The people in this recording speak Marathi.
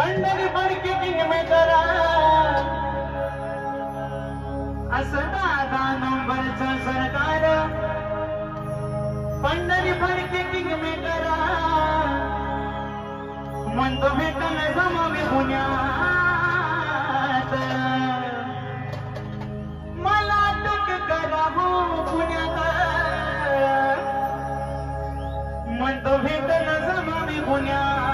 पंढरी फडके किंग में करा असं दादा नंबरचं सरकार पंढरी फडके किंग में करा म्हणतो भेटल जमावे पुण्यात मला टक करा हो पुण्यात म्हणतो भेटल जमावे पुण्यात